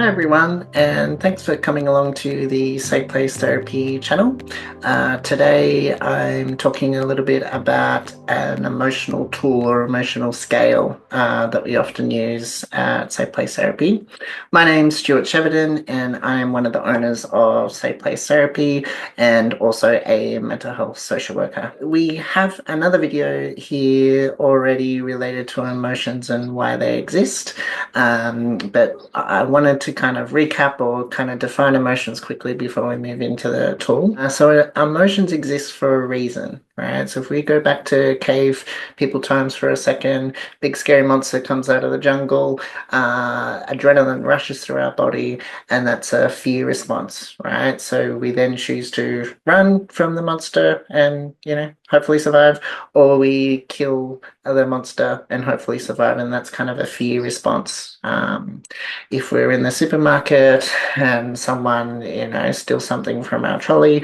Hi everyone, and thanks for coming along to the Safe Place Therapy channel. Today I'm talking a little bit about an emotional tool or emotional scale that we often use at Safe Place Therapy. My name's Stuart Cheverton, and I am one of the owners of Safe Place Therapy and also a mental health social worker. We have another video here already related to emotions and why they exist. But I wanted to kind of recap or kind of define emotions quickly before we move into the tool. So emotions exist for a reason, right? So if we go back to cave people times for a second, big scary monster comes out of the jungle, adrenaline rushes through our body, and that's a fear response, right? So we then choose to run from the monster and, hopefully survive, or we kill the monster and hopefully survive, and that's kind of a fear response. If we're in the supermarket and someone, steals something from our trolley,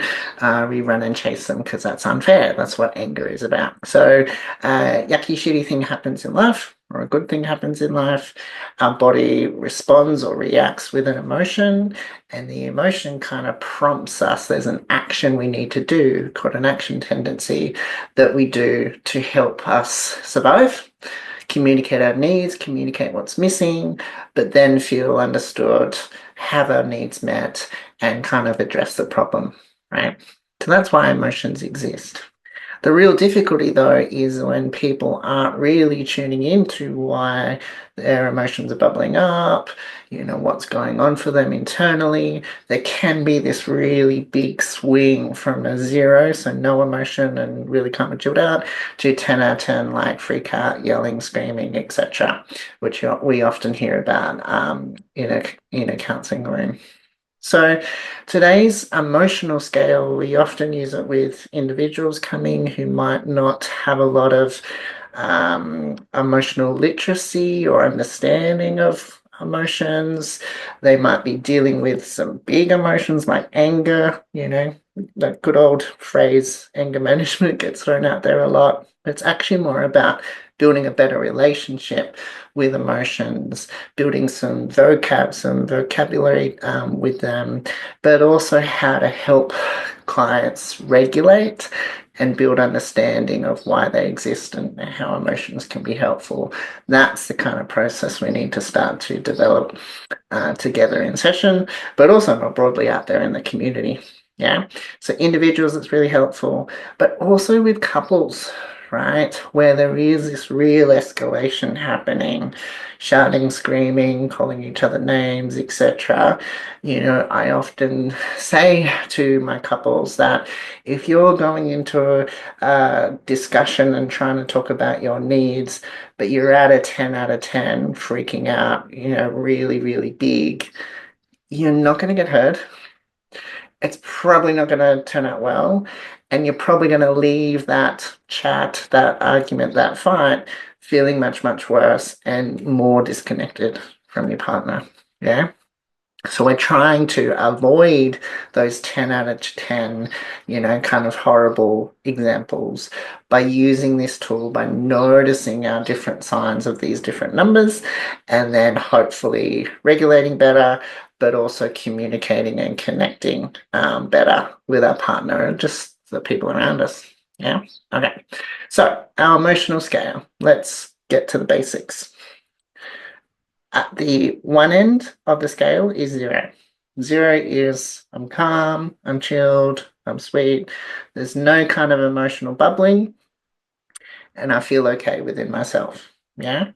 we run and chase them because that's unfair. That's what anger is about. So, yucky, shitty thing happens in life, or a good thing happens in life, our body responds or reacts with an emotion, and the emotion kind of prompts us. There's an action we need to do called an action tendency that we do to help us survive, communicate our needs, communicate what's missing, but then feel understood, have our needs met, and kind of address the problem, right? So that's why emotions exist. The real difficulty, though, is when people aren't really tuning into why their emotions are bubbling up, what's going on for them internally. There can be this really big swing from a 0, so no emotion and really kind of chilled out, to 10 out of 10, like freak out, yelling, screaming, etc., which we often hear about in a counselling room. So today's emotional scale, we often use it with individuals coming who might not have a lot of emotional literacy or understanding of emotions. They might be dealing with some big emotions like anger, that good old phrase, anger management, gets thrown out there a lot. It's actually more about building a better relationship with emotions, building some vocabulary with them, but also how to help clients regulate and build understanding of why they exist and how emotions can be helpful. That's the kind of process we need to start to develop together in session, but also more broadly out there in the community. Yeah. So individuals, it's really helpful, but also with couples, right? Where there is this real escalation happening, shouting, screaming, calling each other names, etc. I often say to my couples that if you're going into a discussion and trying to talk about your needs, but you're at a 10 out of 10, freaking out, really, really big, you're not going to get hurt. It's probably not going to turn out well. And you're probably going to leave that chat, that argument, that fight feeling much, much worse and more disconnected from your partner. Yeah. So we're trying to avoid those 10 out of 10, kind of horrible examples by using this tool, by noticing our different signs of these different numbers, and then hopefully regulating better, but also communicating and connecting better with our partner and just the people around us. Yeah. Okay. So our emotional scale, let's get to the basics. At the one end of the scale is 0. 0 is I'm calm, I'm chilled, I'm sweet. There's no kind of emotional bubbling, and I feel okay within myself. Yeah.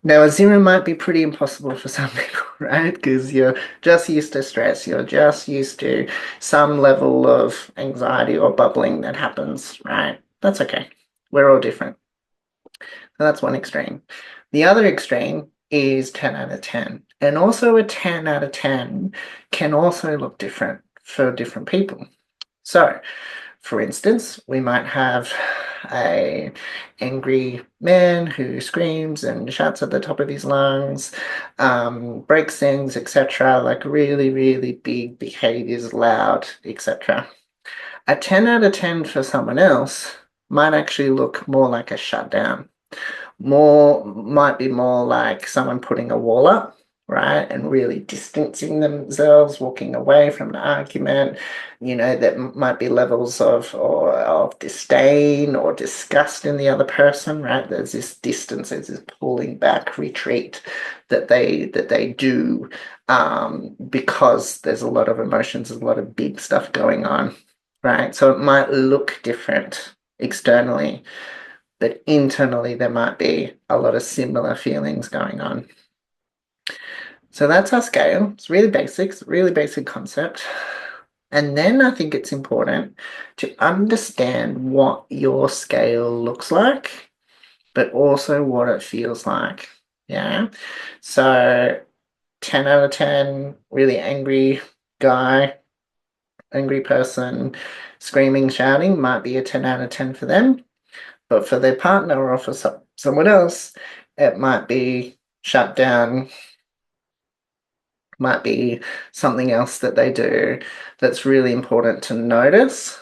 Now, a 0 might be pretty impossible for some people, right? Because you're just used to stress, you're just used to some level of anxiety or bubbling that happens, right? That's okay. We're all different. So that's one extreme. The other extreme is 10 out of 10. And also a 10 out of 10 can also look different for different people. So, for instance, we might have a angry man who screams and shouts at the top of his lungs, breaks things, etc., like really, really big behaviors, loud, etc. A 10 out of 10 for someone else might actually look more like a shutdown. Might be more like someone putting a wall up, right? And really distancing themselves, walking away from the argument. That might be levels of disdain or disgust in the other person, right? There's this distance, there's this pulling back, retreat that they do because there's a lot of emotions, there's a lot of big stuff going on, right? So it might look different externally, but internally there might be a lot of similar feelings going on. So that's our scale. It's really basic concept. And then I think it's important to understand what your scale looks like, but also what it feels like. Yeah. So 10 out of 10, really angry guy, angry person, screaming, shouting might be a 10 out of 10 for them. But for their partner or for someone else, it might be shut down, might be something else that they do that's really important to notice,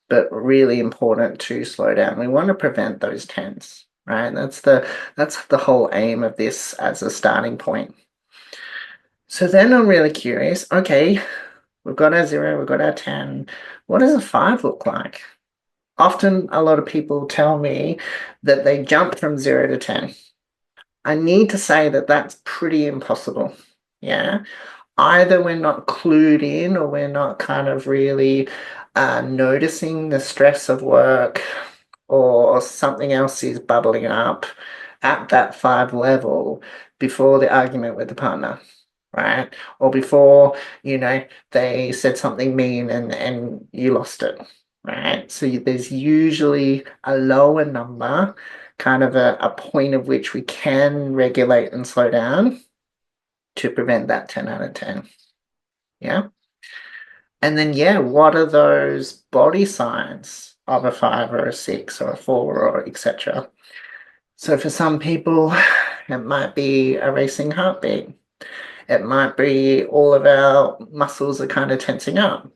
but really important to slow down. We want to prevent those tens, right? That's the whole aim of this as a starting point. So then I'm really curious, okay, we've got our 0, we've got our 10. What does a 5 look like? Often a lot of people tell me that they jump from 0 to 10. I need to say that that's pretty impossible. Yeah. Either we're not clued in or we're not kind of really noticing the stress of work, or something else is bubbling up at that 5 level before the argument with the partner, right? Or before, they said something mean and you lost it, right? So there's usually a lower number, kind of a point of which we can regulate and slow down to prevent that 10 out of 10. Yeah. And then, yeah, what are those body signs of a 5 or a 6 or a 4 or etc.? So for some people, it might be a racing heartbeat. It might be all of our muscles are kind of tensing up.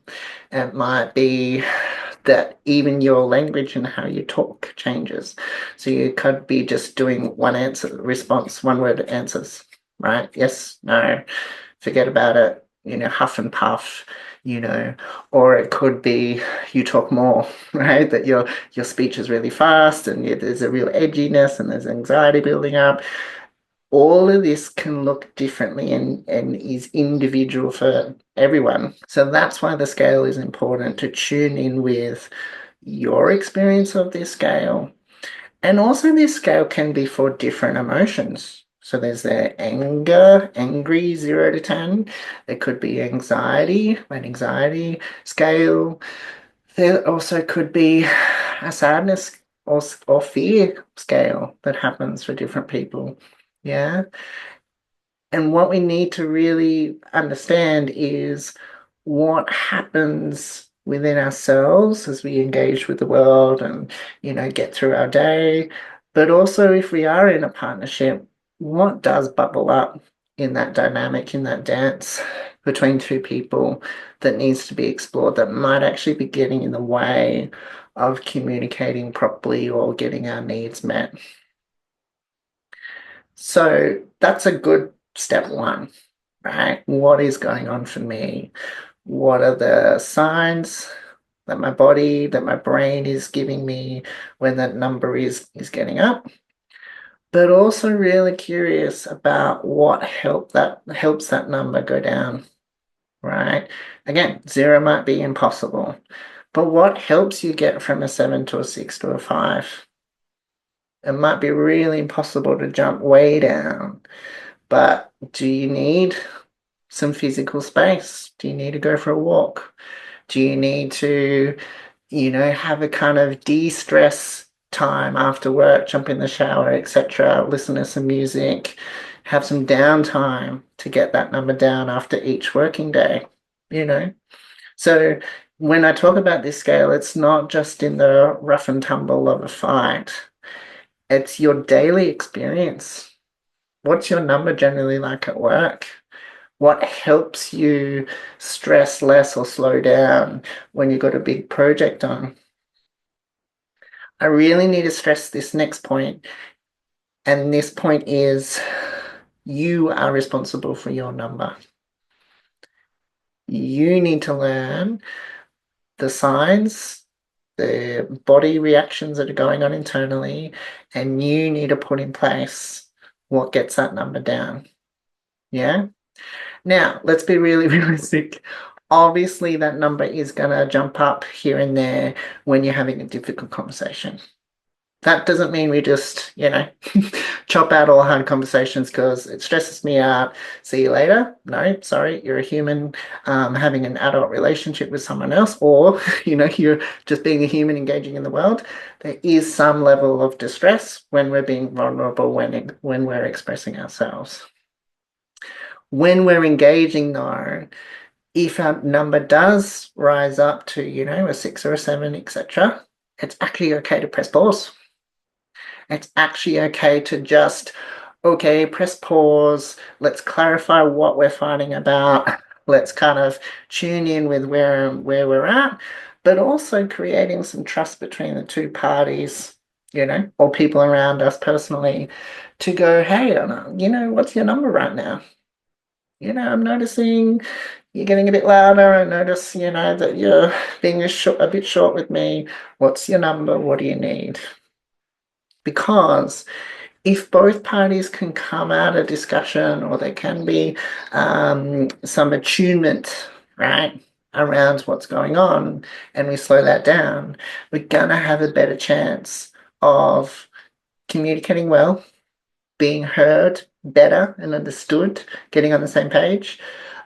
It might be that even your language and how you talk changes. So you could be just doing one answer response, one word answers, right? Yes, no, forget about it, huff and puff, or it could be you talk more, right? That your speech is really fast and there's a real edginess and there's anxiety building up. All of this can look differently and is individual for everyone. So that's why the scale is important, to tune in with your experience of this scale. And also, this scale can be for different emotions. So there's the angry 0 to 10. There could be anxiety, an anxiety scale. There also could be a sadness or fear scale that happens for different people. Yeah. And what we need to really understand is what happens within ourselves as we engage with the world and, get through our day. But also, if we are in a partnership, what does bubble up in that dynamic, in that dance between two people that needs to be explored, that might actually be getting in the way of communicating properly or getting our needs met. So that's a good step one, right? What is going on for me? What are the signs that my body, that my brain is giving me when that number is getting up? But also really curious about what helps that number go down, right? Again, 0 might be impossible, but what helps you get from a 7 to a 6 to a 5? It might be really impossible to jump way down, but do you need some physical space? Do you need to go for a walk? Do you need to, have a kind of de-stress time after work, jump in the shower, etc., listen to some music, have some downtime to get that number down after each working day, you know? So when I talk about this scale, it's not just in the rough and tumble of a fight. It's your daily experience. What's your number generally like at work? What helps you stress less or slow down when you've got a big project on? I really need to stress this next point, and this point is You are responsible for your number. You need to learn the signs, the body reactions that are going on internally, and you need to put in place what gets that number down. Yeah. Now, let's be really realistic. Obviously, that number is going to jump up here and there when you're having a difficult conversation. That doesn't mean we just, chop out all hard conversations because it stresses me out. See you later. No, sorry, you're a human having an adult relationship with someone else, or, you're just being a human engaging in the world. There is some level of distress when we're being vulnerable, when we're expressing ourselves. When we're engaging, though, if our number does rise up to, a 6 or a 7, etc., it's actually okay to press pause. It's actually okay to just, okay, press pause. Let's clarify what we're fighting about. Let's kind of tune in with where we're at, but also creating some trust between the two parties, or people around us personally, to go, hey, what's your number right now? I'm noticing you're getting a bit louder. I notice, that you're being a bit short with me. What's your number? What do you need? Because if both parties can come out of discussion, or there can be some attunement, right, around what's going on, and we slow that down, we're going to have a better chance of communicating well, being heard better and understood, getting on the same page,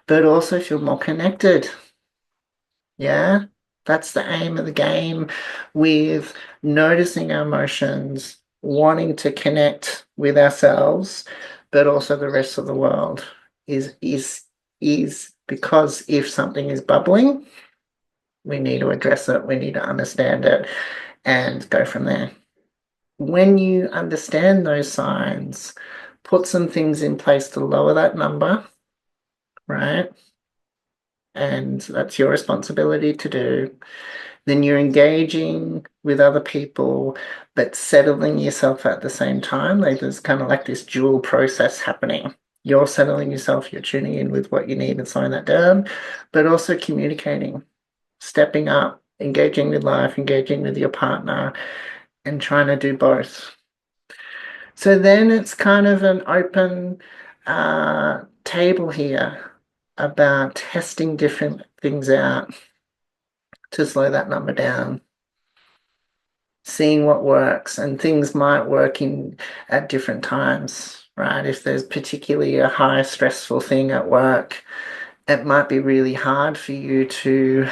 but also feel more connected. Yeah, that's the aim of the game, with noticing our emotions, wanting to connect with ourselves, but also the rest of the world is because if something is bubbling, we need to address it, we need to understand it, and go from there. When you understand those signs, put some things in place to lower that number, right? And that's your responsibility to do. Then you're engaging with other people, but settling yourself at the same time. Like there's kind of like this dual process happening. You're settling yourself, you're tuning in with what you need and slowing that down, but also communicating, stepping up, engaging with life, engaging with your partner, and trying to do both. So then it's kind of an open table here about testing different things out to slow that number down, seeing what works, and things might work at different times, right? If there's particularly a high stressful thing at work, it might be really hard for you to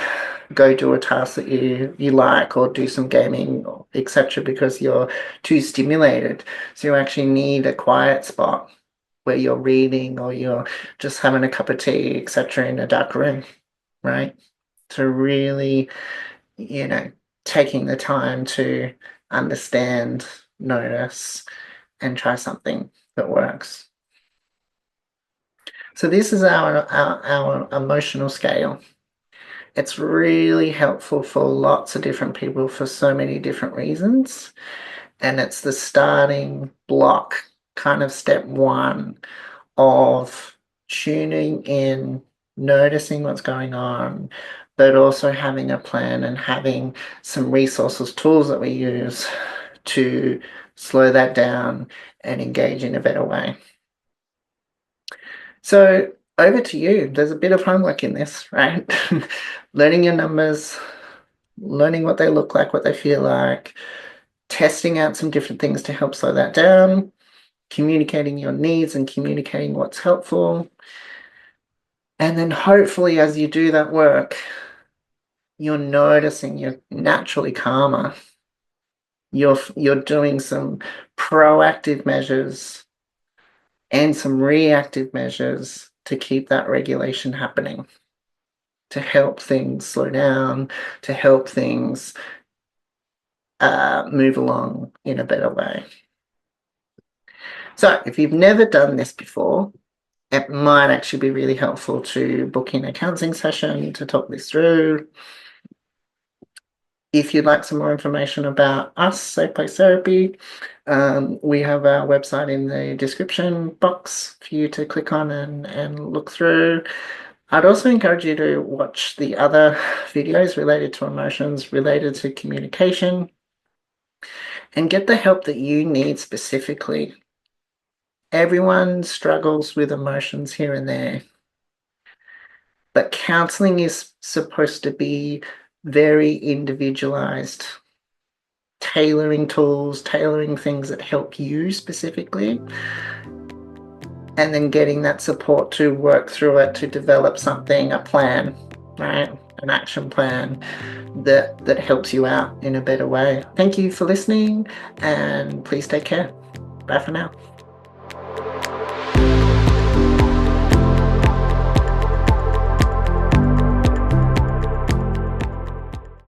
go do a task that you like, or do some gaming, etc., because you're too stimulated. So you actually need a quiet spot where you're reading, or you're just having a cup of tea, etc., in a dark room, right? To really, taking the time to understand, notice, and try something that works. So this is our emotional scale. It's really helpful for lots of different people for so many different reasons. And it's the starting block, kind of step one of tuning in, noticing what's going on, but also having a plan and having some resources, tools that we use to slow that down and engage in a better way. So over to you. There's a bit of homework in this, right? Learning your numbers, learning what they look like, what they feel like, testing out some different things to help slow that down, communicating your needs and communicating what's helpful. And then hopefully as you do that work, you're noticing you're naturally calmer. You're doing some proactive measures and some reactive measures to keep that regulation happening, to help things slow down, to help things move along in a better way. So if you've never done this before, it might actually be really helpful to book in a counselling session to talk this through. If you'd like some more information about us, Safe Place Therapy, we have our website in the description box for you to click on and look through. I'd also encourage you to watch the other videos related to emotions, related to communication, and get the help that you need specifically. Everyone struggles with emotions here and there, but counseling is supposed to be very individualized, tailoring tools, tailoring things that help you specifically, and then getting that support to work through it, to develop something, a plan, right? An action plan that helps you out in a better way. Thank you for listening, and please take care. Bye for now.